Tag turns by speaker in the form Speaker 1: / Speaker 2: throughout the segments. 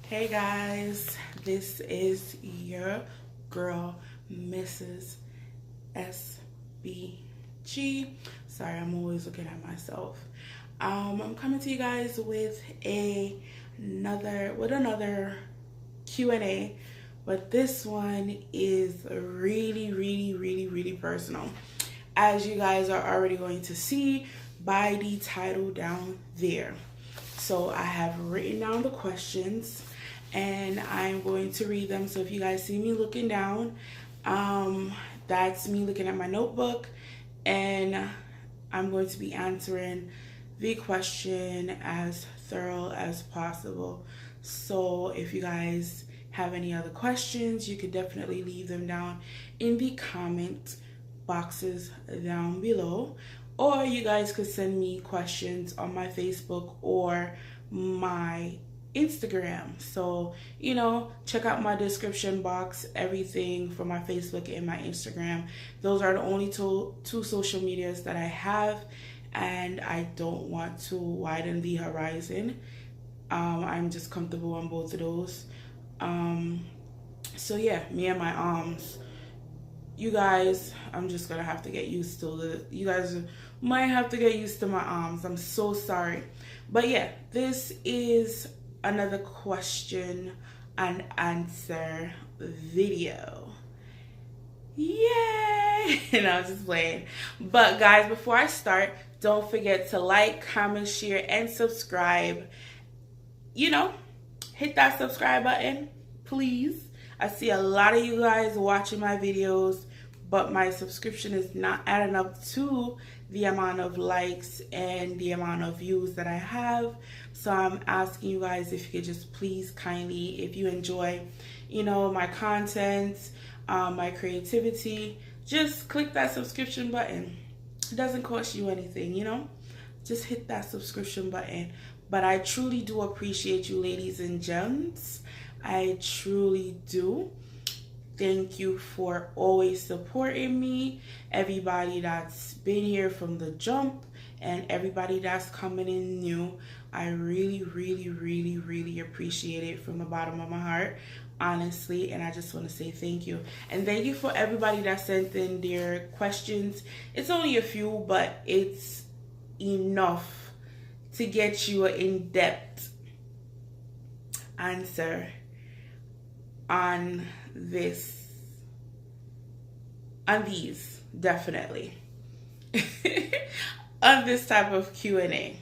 Speaker 1: Hey guys, this is your girl, Mrs. SBG. Sorry, I'm always looking at myself. I'm coming to you guys with another Q&A, but this one is really personal. As you guys are already going to see by the title down there. So I have written down the questions and I'm going to read them. So if you guys see me looking down, that's me looking at my notebook, and I'm going to be answering the question as thorough as possible. So if you guys have any other questions, you could definitely leave them down in the comment boxes down below, or you guys could send me questions on my Facebook or my Instagram. So, check out my description box, everything for my Facebook and my Instagram. Those are the only two social medias that I have, and I don't want to widen the horizon. I'm just comfortable on both of those. So yeah, me and my arms. You guys, I'm just gonna have to get used to it. You guys might have to get used to my arms. I'm so sorry. But yeah, this is another question and answer video. Yay! And I was just playing. But guys, before I start, don't forget to like, comment, share, and subscribe. Hit that subscribe button, please. I see a lot of you guys watching my videos, but my subscription is not adding up to the amount of likes and the amount of views that I have. So I'm asking you guys if you could just please kindly, if you enjoy, my content, my creativity, just click that subscription button. It doesn't cost you anything, just hit that subscription button. But I truly do appreciate you, ladies and gents. I truly do. Thank you for always supporting me. Everybody that's been here from the jump and everybody that's coming in new. I really appreciate it from the bottom of my heart, honestly. And I just want to say thank you. And thank you for everybody that sent in their questions. It's only a few, but it's enough to get you an in-depth answer on these definitely on this type of Q&A.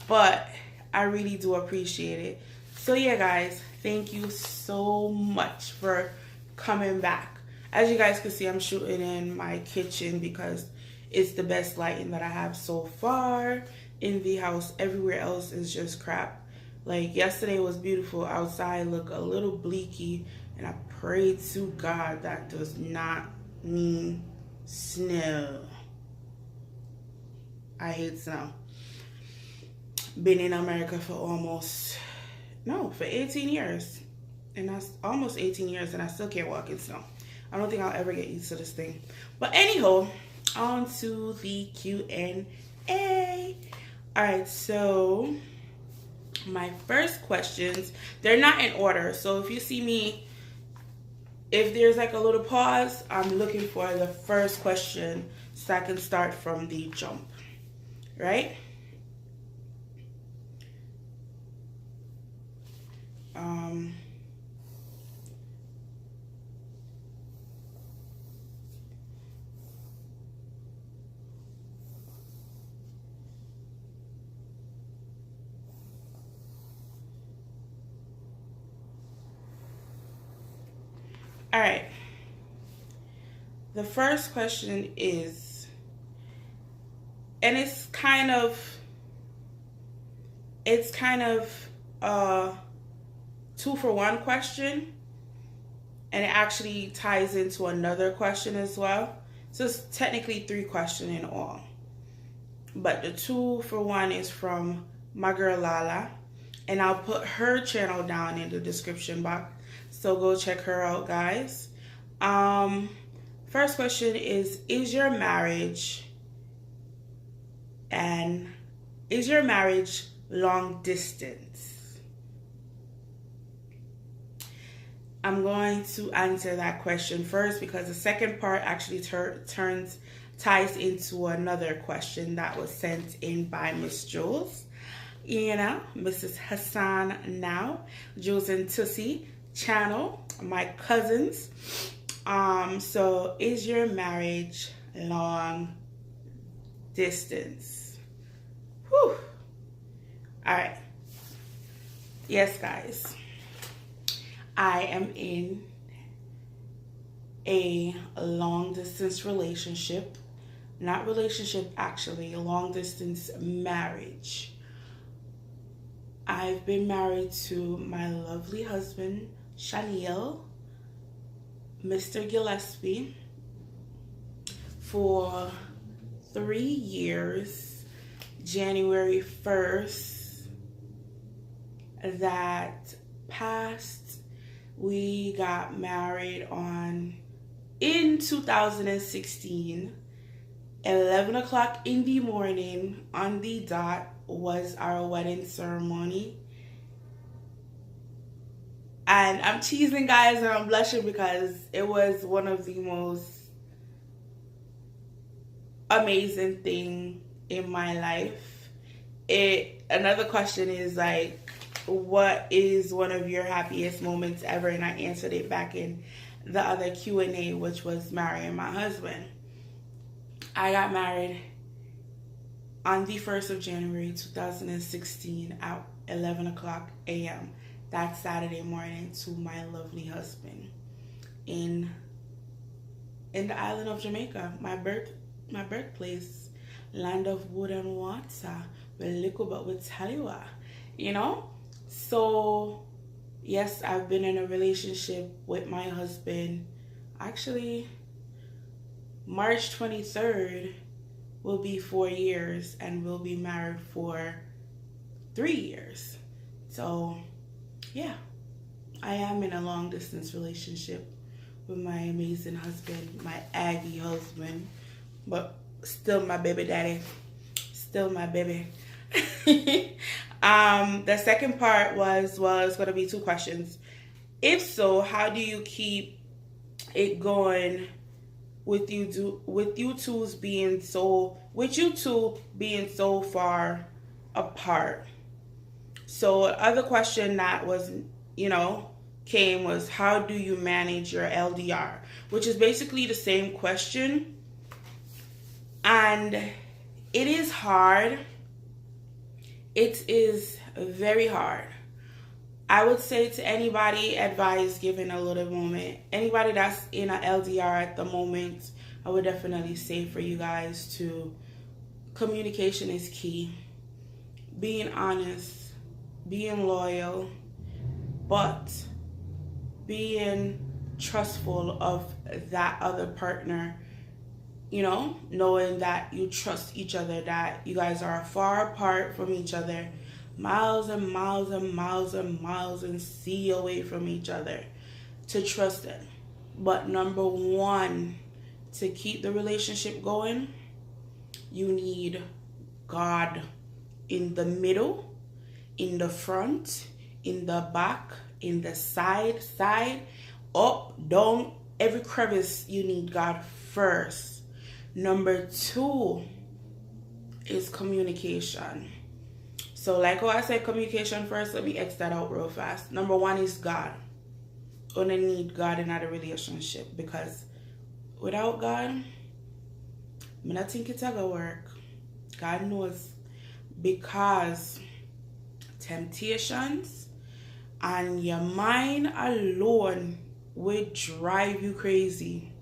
Speaker 1: But I really do appreciate it. So yeah guys, thank you so much for coming back. As you guys can see, I'm shooting in my kitchen because it's the best lighting that I have so far in the house. Everywhere else is just crap. Like yesterday was beautiful outside, look a little bleaky, and I prayed to God that does not mean snow. I hate snow. Been in America for 18 years. And that's almost 18 years and I still can't walk in snow. I don't think I'll ever get used to this thing. But anyhow, on to the Q&A. Alright, so my first questions, they're not in order. So if you see me, if there's like a little pause, I'm looking for the first question so I can start from the jump, right? All right. The first question is, and it's kind of a 2-for-1 question, and it actually ties into another question as well. So it's technically 3 questions in all. But the 2-for-1 is from my girl Lala, and I'll put her channel down in the description box. So go check her out, guys. First question is your marriage long distance? I'm going to answer that question first because the second part actually ties into another question that was sent in by Miss Jules. Mrs. Hassan now, Jules and Tussie channel, my cousins. So is your marriage long distance? Whew. All right. Yes, guys. I am in a long distance relationship. Not relationship, actually, a long distance marriage. I've been married to my lovely husband, Chanel, Mr. Gillespie, for 3 years. January 1st that passed, we got married in 2016. 11 o'clock in the morning on the dot was our wedding ceremony. And I'm teasing, guys, and I'm blushing because it was one of the most amazing thing in my life. Another question is like, what is one of your happiest moments ever? And I answered it back in the other Q&A, which was marrying my husband. I got married on the 1st of January 2016 at 11 o'clock a.m. that Saturday morning to my lovely husband in the island of Jamaica, my birthplace, land of wood and water, with little but with taliwa, So yes, I've been in a relationship with my husband. Actually, March 23rd will be 4 years, and we'll be married for 3 years. So yeah, I am in a long distance relationship with my amazing husband, my Aggie husband, but still my baby daddy, still my baby. The second part was, well, it's going to be 2 questions. If so, how do you keep it going with you two being so far apart? So other question that was, came was, how do you manage your LDR? Which is basically the same question. And it is hard. It is very hard. I would say to anybody, advice given a little moment, anybody that's in an LDR at the moment, I would definitely say for you guys to, communication is key. Being honest, being loyal, but being trustful of that other partner, knowing that you trust each other, that you guys are far apart from each other, miles and miles and miles and miles and sea away from each other, to trust it. But number one, to keep the relationship going, you need God in the middle, in the front, in the back, in the side, up, down, every crevice. You need God first. Number 2 is communication. So like how I said communication first, let me X that out real fast. Number 1 is God. Gonna need God in a relationship, because without God, I don't think it's gonna work. God knows, because temptations and your mind alone will drive you crazy.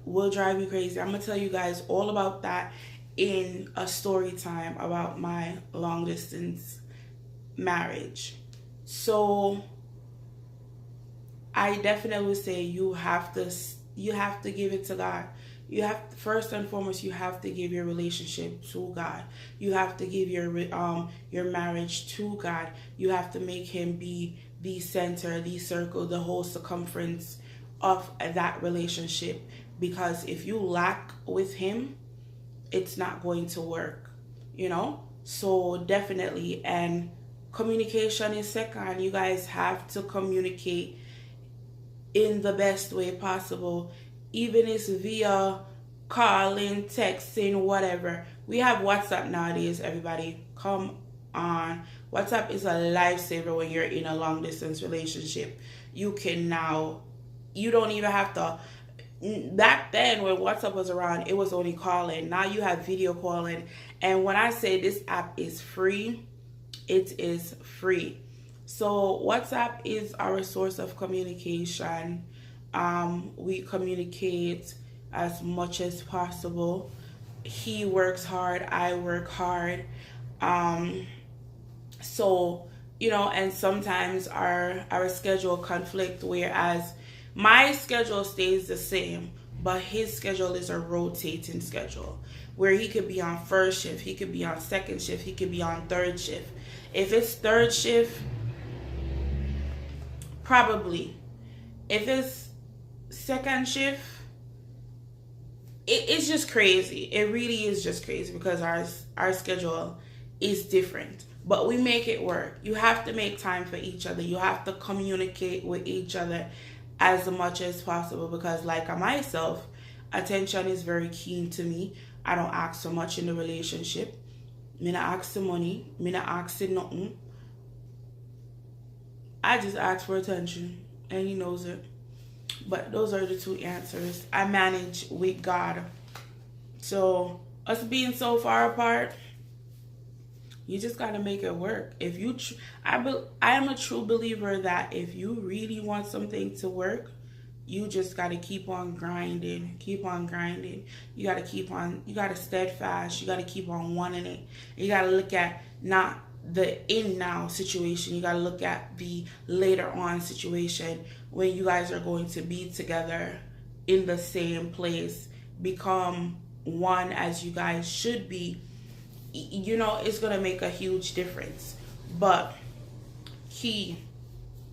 Speaker 1: I'm gonna tell you guys all about that in a story time about my long distance marriage. So I definitely would say you have to give it to God. You have, first and foremost, you have to give your relationship to God. You have to give your marriage to God. You have to make him be the center, the circle, the whole circumference of that relationship. Because if you lack with him, it's not going to work, So definitely, and communication is second. You guys have to communicate in the best way possible, even if it's via calling, texting, whatever. We have WhatsApp nowadays, everybody. Come on. WhatsApp is a lifesaver when you're in a long distance relationship. You can now, you don't even have to. Back then when WhatsApp was around, it was only calling. Now you have video calling. And when I say this app is free, it is free. So WhatsApp is our source of communication. We communicate as much as possible. He works hard, I work hard. So, you know, and sometimes our schedule conflict, whereas my schedule stays the same, but his schedule is a rotating schedule where he could be on first shift, he could be on second shift, he could be on third shift. If it's third shift, probably. If it's second shift, it's just crazy. It really is just crazy because our schedule is different. But we make it work. You have to make time for each other. You have to communicate with each other as much as possible because, like myself, attention is very keen to me. I don't ask so much in the relationship. Me not ask for money. Me not ask for nothing. I just ask for attention, and he knows it. But those are the two answers. I manage with God. So us being so far apart, you just gotta make it work. If you, I am a true believer that if you really want something to work, you just gotta keep on grinding. Keep on grinding. You gotta keep on. You gotta steadfast. You gotta keep on wanting it. You gotta look at not the in now situation. You gotta look at the later on situation when you guys are going to be together in the same place, become one as you guys should be. You know, it's gonna make a huge difference. But key,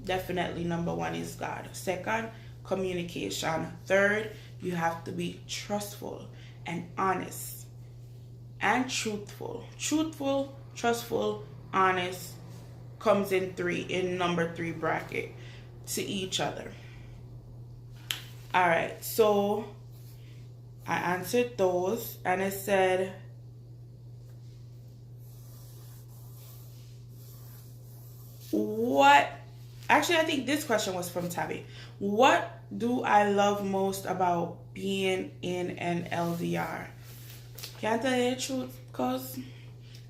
Speaker 1: definitely number one is God. Second, communication. Third, you have to be trustful and honest and truthful. Truthful, trustful, honest comes in number 3 bracket to each other. All right, so I answered those, and it said, what, actually I think this question was from Tabby. What do I love most about being in an LDR? Can't tell you the truth, because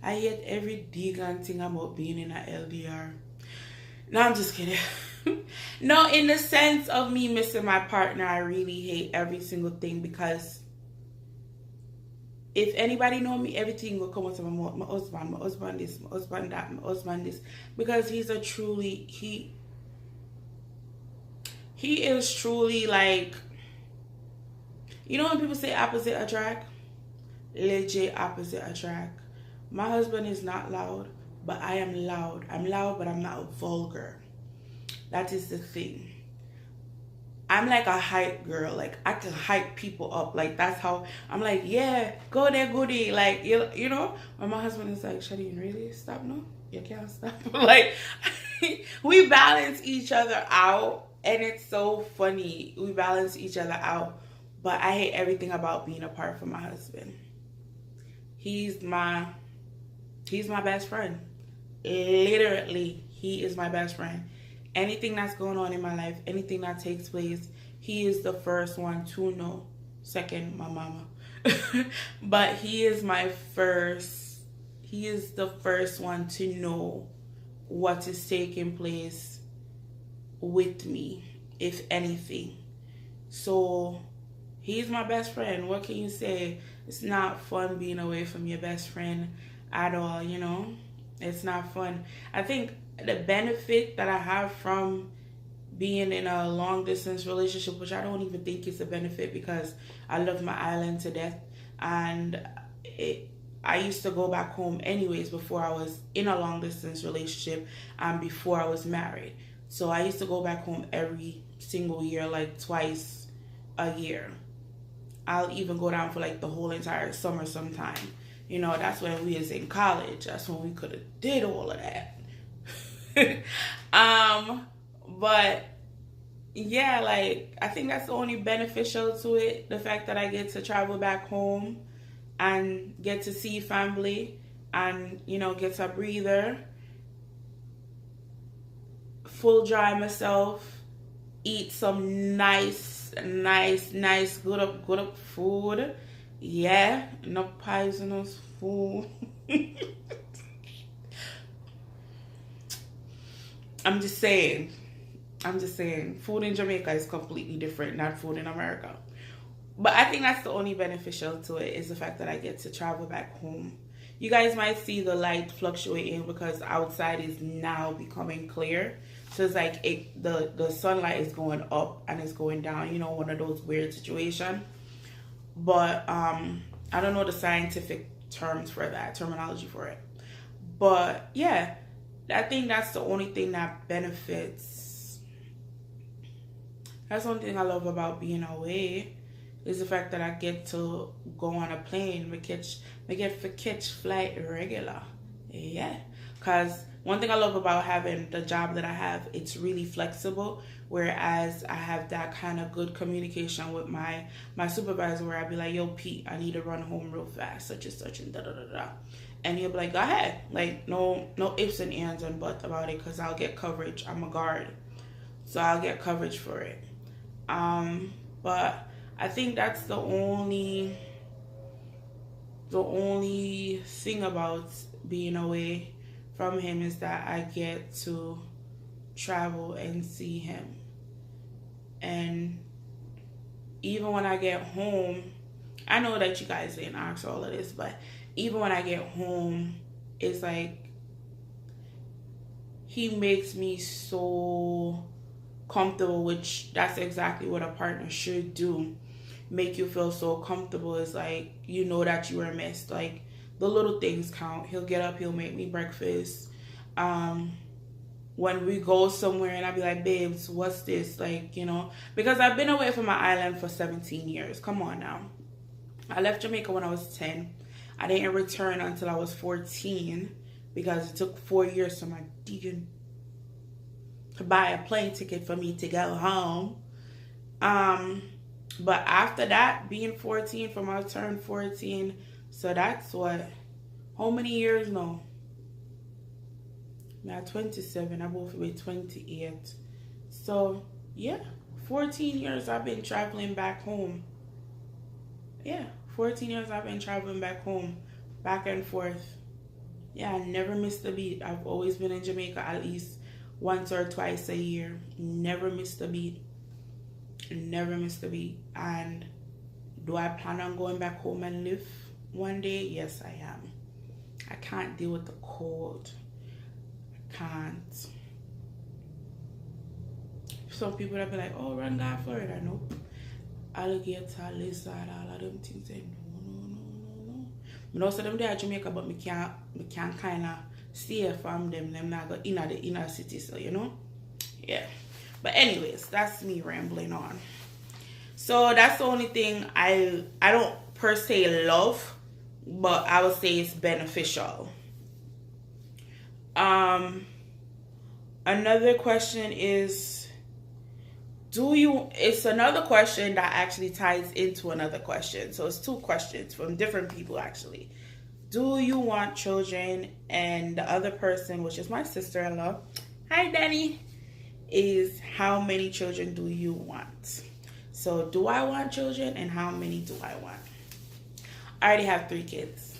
Speaker 1: I hate every digging thing about being in an LDR. No, I'm just kidding. No, in the sense of me missing my partner, I really hate every single thing, because if anybody know me, everything will come out of my mouth. My husband this, my husband that, my husband this. Because he's a truly, he is truly like, you know when people say opposite attract? Legit opposite attract. My husband is not loud, but I am loud. I'm loud, but I'm not vulgar. That is the thing. I'm like a hype girl. Like, I can hype people up. Like, that's how I'm like, yeah, go there, goodie. Like, you know, when my husband is like, Shadeen, really? Stop? No, you can't stop. Like, we balance each other out, and it's so funny. We balance each other out, but I hate everything about being apart from my husband. He's my best friend. Literally, he is my best friend. Anything that's going on in my life, anything that takes place, he is the first one to know. Second, my mama. But he is the first one to know what is taking place with me, if anything. So he's my best friend. What can you say? It's not fun being away from your best friend at all, you know? It's not fun. I think the benefit that I have from being in a long distance relationship, which I don't even think is a benefit because I love my island to death, and I used to go back home anyways before I was in a long distance relationship and before I was married. So I used to go back home every single year, like twice a year. I'll even go down for like the whole entire summer sometime. You know, that's when we was in college. That's when we could have did all of that. But yeah, like I think that's the only beneficial to it. The fact that I get to travel back home and get to see family and, you know, get a breather, full dry myself, eat some nice, good up food. Yeah, no poisonous food. I'm just saying. Food in Jamaica is completely different, not food in America. But I think that's the only beneficial to it is the fact that I get to travel back home. You guys might see the light fluctuating because outside is now becoming clear. So it's like the sunlight is going up and it's going down. You know, one of those weird situations. But I don't know the scientific terminology for it. But yeah, I think that's the only thing that benefits. That's one thing I love about being away is the fact that I get to go on a plane. I get to catch flight regular. Yeah. Because one thing I love about having the job that I have, it's really flexible. Whereas I have that kind of good communication with my supervisor where I'd be like, yo, Pete, I need to run home real fast, such and such, and da-da-da-da. And he'll be like, go ahead. Like, no ifs and ands and buts about it because I'll get coverage. I'm a guard. So I'll get coverage for it. But I think that's the only thing about being away from him is that I get to travel and see him. And even when I get home, I know that you guys didn't ask all of this, but even when I get home, it's like he makes me so comfortable, which that's exactly what a partner should do. Make you feel so comfortable. It's like you know that you were missed. Like the little things count. He'll get up, he'll make me breakfast. When we go somewhere and I'll be like, babes, what's this? Like, you know, because I've been away from my island for 17 years. Come on now. I left Jamaica when I was 10. I didn't return until I was 14 because it took 4 years for my deacon to buy a plane ticket for me to go home. But after that, being 14, from I turned 14, so that's what, how many years now? I'm at 27, I'm about to be 28. So, yeah, 14 years I've been traveling back home. Yeah, 14 years I've been traveling back home, back and forth. Yeah, I never missed a beat. I've always been in Jamaica at least once or twice a year. Never missed a beat. Never missed a beat. And do I plan on going back home and live one day? Yes, I am. I can't deal with the cold. I can't. Some people that be like, oh, run down Florida. Nope. Alligator, lizard, all of them things. No. I know some of them there at Jamaica, but me can't kind of stay from them. Them not go in the inner city, so you know. Yeah. But anyways, that's me rambling on. So that's the only thing I don't per se love, but I would say it's beneficial. Another question is, it's another question that actually ties into another question. So it's two questions from different people actually. Do you want children? And the other person, which is my sister-in-law, hi Danny, is how many children do you want? So do I want children and how many do I want? I already have 3 kids.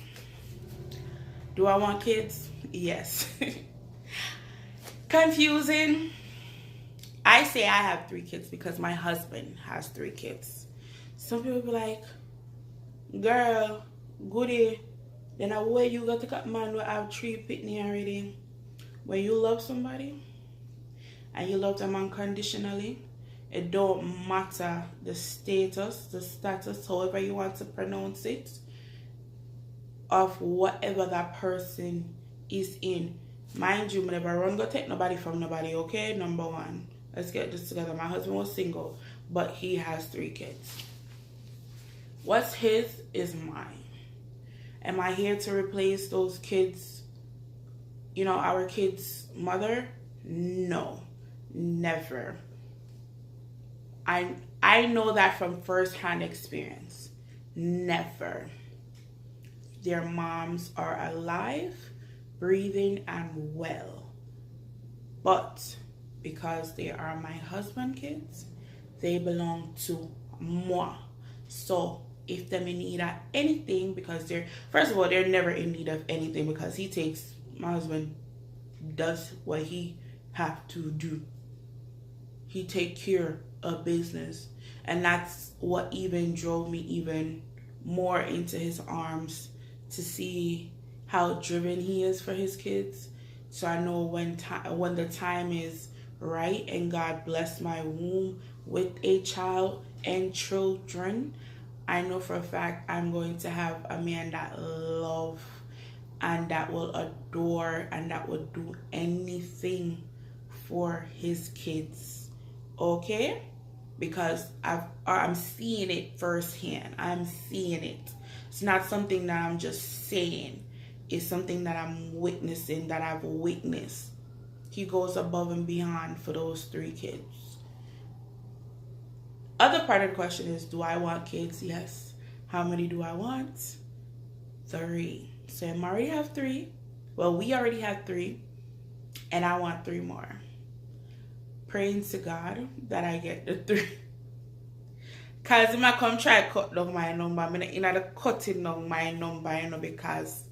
Speaker 1: Do I want kids? Yes. Confusing. I say I have 3 kids because my husband has 3 kids. Some people be like, girl, goody, then I way you got to cut man who have 3 pitney already. When you love somebody and you love them unconditionally, it don't matter the status, however you want to pronounce it, of whatever that person is in. Mind you, I never run go take nobody from nobody, okay? Number one. Let's get this together. My husband was single, but he has 3 kids. What's his is mine. Am I here to replace those kids, you know, our kids' mother? No, never. I know that from firsthand experience. Never. Their moms are alive, breathing, and well. But because they are my husband's kids, they belong to moi. So if them in need of anything, because they're, first of all, they're never in need of anything, because my husband does what he have to do. He take care of business. And that's what even drove me even more into his arms, to see how driven he is for his kids. So I know when the time is right and God bless my womb with a child and children, I know for a fact I'm going to have a man that love and that will adore and that will do anything for his kids. Okay? Because I'm seeing it firsthand. I'm seeing it. It's not something that I'm just saying. It's something that I'm witnessing, that I've witnessed. He goes above and beyond for those 3 kids. Other part of the question is, do I want kids? Yes. How many do I want? 3. So I already have 3. Well, we already have 3. And I want 3 more. Praying to God that I get the 3. Because I might come try to cut down my number. I'm not cutting down my number, you know, because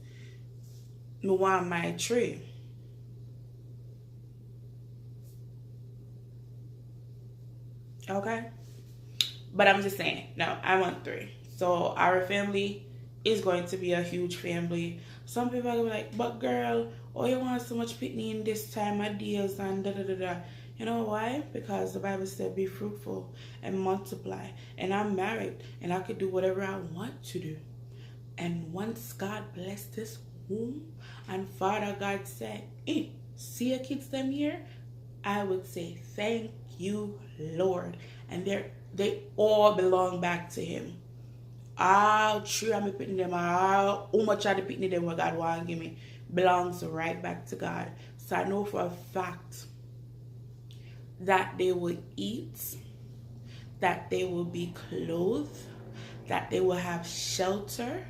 Speaker 1: I want my 3. Okay? But I'm just saying, no, I want 3. So our family is going to be a huge family. Some people are going to be like, but girl, oh, you want so much pitney in this time of days and da-da-da-da. You know why? Because the Bible said be fruitful and multiply. And I'm married and I could do whatever I want to do. And once God blessed this womb and Father God said, hey, see your kids them here? I would say, thank you, Lord. And they all belong back to him. All 3 of me picking them, how much of the picking them what God want to give me belongs right back to God. So I know for a fact that they will eat, that they will be clothed, that they will have shelter,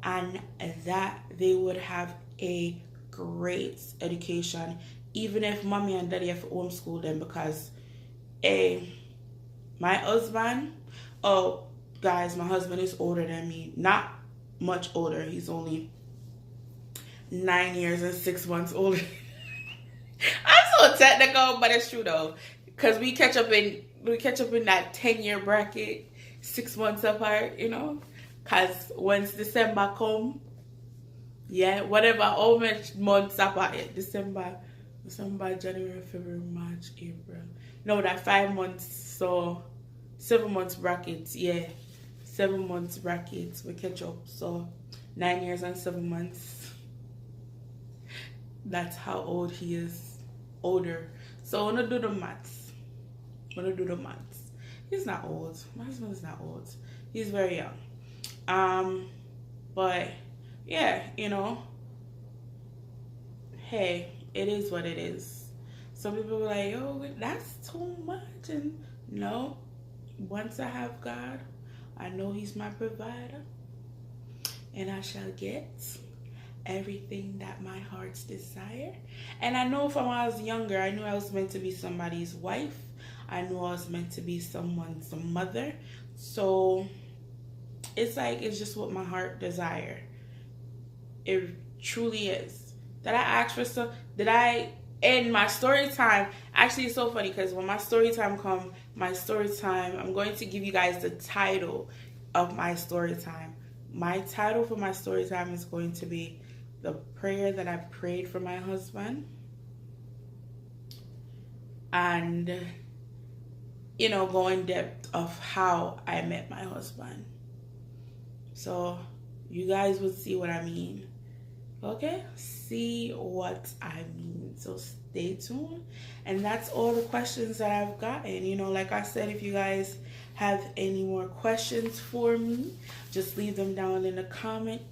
Speaker 1: and that they would have a great education, even if mommy and daddy have to homeschool them, because my husband, oh guys, my husband is older than me. Not much older. He's only 9 years and 6 months older. I'm so technical, but it's true though, because we catch up in that 10-year bracket, 6 months apart, you know. Because once December come, yeah, whatever, how much months apart? December, January, February, March, April. No, that 5 months, so 7 months brackets, yeah. 7 months brackets, we catch up. So 9 years and 7 months. That's how old he is. Older. So I'm gonna do the maths. He's not old. My husband is not old. He's very young. But yeah, you know, hey, it is what it is. Some people are like, oh, that's too much. And no, once I have God, I know he's my provider, and I shall get everything that my heart's desire. And I know from when I was younger, I knew I was meant to be somebody's wife. I knew I was meant to be someone's mother. So it's like, it's just what my heart desire. It truly is. Did I ask for some? Did I? In my story time, actually it's so funny because when my story time comes, I'm going to give you guys the title of my story time. My title for my story time is going to be the prayer that I prayed for my husband. And, you know, go in depth of how I met my husband. So you guys would see what I mean. Okay, see what I mean. So stay tuned. And that's all the questions that I've gotten. You know, like I said, if you guys have any more questions for me, just leave them down in the comment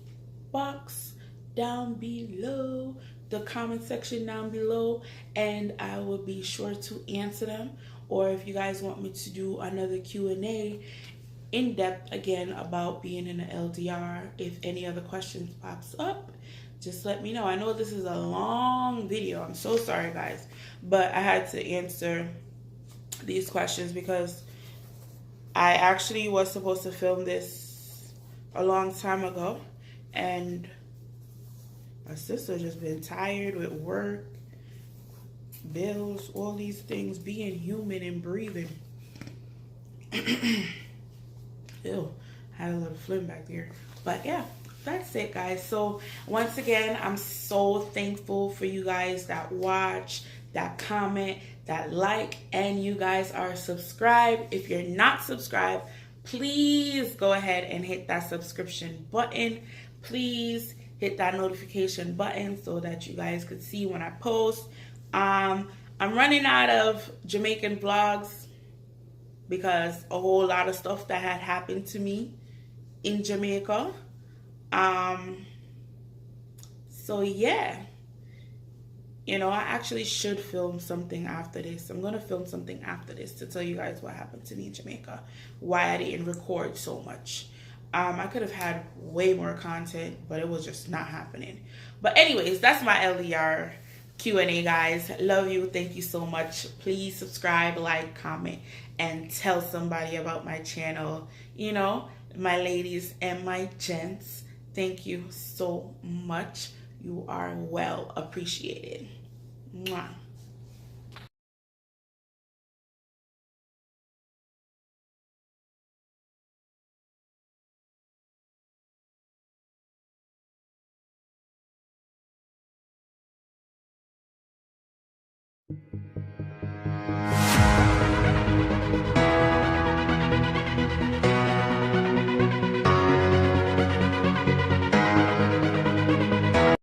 Speaker 1: box down below, the comment section down below, and I will be sure to answer them. or if you guys want me to do another Q&A in depth again about being in the LDR. If any other questions pops up, just let me know. I know this is a long video. I'm so sorry, guys, but I had to answer these questions because I actually was supposed to film this a long time ago, and my sister just been tired with work, bills, all these things, being human and breathing. Ew, had a little phlegm back there. But yeah, that's it, guys. So once again, I'm so thankful for you guys that watch, that comment, that like, and you guys are subscribed. If you're not subscribed, please go ahead and hit that subscription button. Please hit that notification button so that you guys could see when I post. I'm running out of Jamaican vlogs because a whole lot of stuff that had happened to me in Jamaica. So yeah, you know, I actually should film something after this. I'm gonna film something after this to tell you guys what happened to me in Jamaica, why I didn't record so much. I could have had way more content, but it was just not happening. But anyways, that's my LDR Q&A, guys. Love you. Thank you so much. Please subscribe, like, comment, and tell somebody about my channel. You know, my ladies and my gents, thank you so much. You are well appreciated. Mwah.